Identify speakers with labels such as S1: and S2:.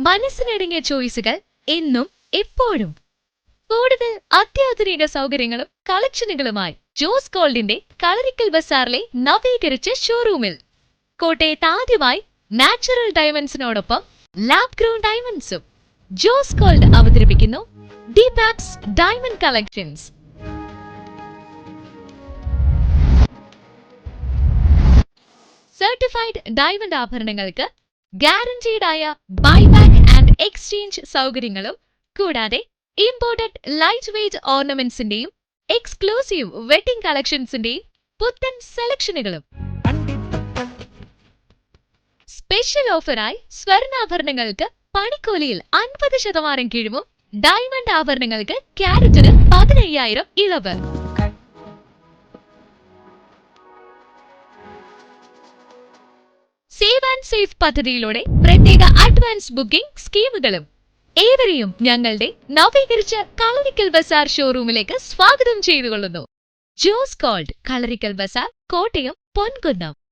S1: മനസ്സിനടങ്ങിയ ചോയ്സുകൾ എന്നും എപ്പോഴും കൂടുതൽ അത്യാധുനിക സൗകര്യങ്ങളും കളക്ഷനുകളുമായി ജോസ് ഗോൾഡിന്റെ കളരിക്കൽ ബസാറിലെ നവീകരിച്ച ഷോറൂമിൽ കോട്ടയത്ത് ആദ്യമായി നാച്ചുറൽ ഡയമണ്ട്സിനോടൊപ്പം ലാബ് ഗ്രോൺ ഡയമണ്ട്സും ജോസ് ഗോൾഡ് അവതരിപ്പിക്കുന്നു ഡിപാക്സ് ഡയമണ്ട് കളക്ഷൻസ്. സർട്ടിഫൈഡ് ഡയമണ്ട് ആഭരണങ്ങൾക്ക് ഗ്യാരണ്ടീഡ് ആയ ബൈബാക്ക് ആൻഡ് എക്സ്ചേഞ്ച് സൗകര്യങ്ങളും കൂടാതെ ഇമ്പോർട്ടഡ് ലൈറ്റ് വെയ്റ്റ് ഓർണമെന്റ്സിന്റെയും എക്സ്ക്ലൂസീവ് വെഡിംഗ് കളക്ഷൻസിന്റെയും പുത്തൻ സെലക്ഷനുകളും. സ്പെഷ്യൽ ഓഫറായി സ്വർണ്ണാഭരണങ്ങൾക്ക് പണിക്കൂലിയിൽ 50% കിഴിവും ഡയമണ്ട് ആഭരണങ്ങൾക്ക് ക്യാരറ്റിന് 15,000 ഇളവ്. സേവ് ആൻഡ് സേഫ് പദ്ധതിയിലൂടെ പ്രത്യേക അഡ്വാൻസ് ബുക്കിംഗ് സ്കീമുകളും. ഏവരെയും ഞങ്ങളുടെ നവീകരിച്ച കളരിക്കൽ ബസാർ ഷോറൂമിലേക്ക് സ്വാഗതം ചെയ്തുകൊള്ളുന്നു. ജോസ് ഗോൾഡ്, കളരിക്കൽ ബസാർ, കോട്ടയം, പൊൻകുന്നം.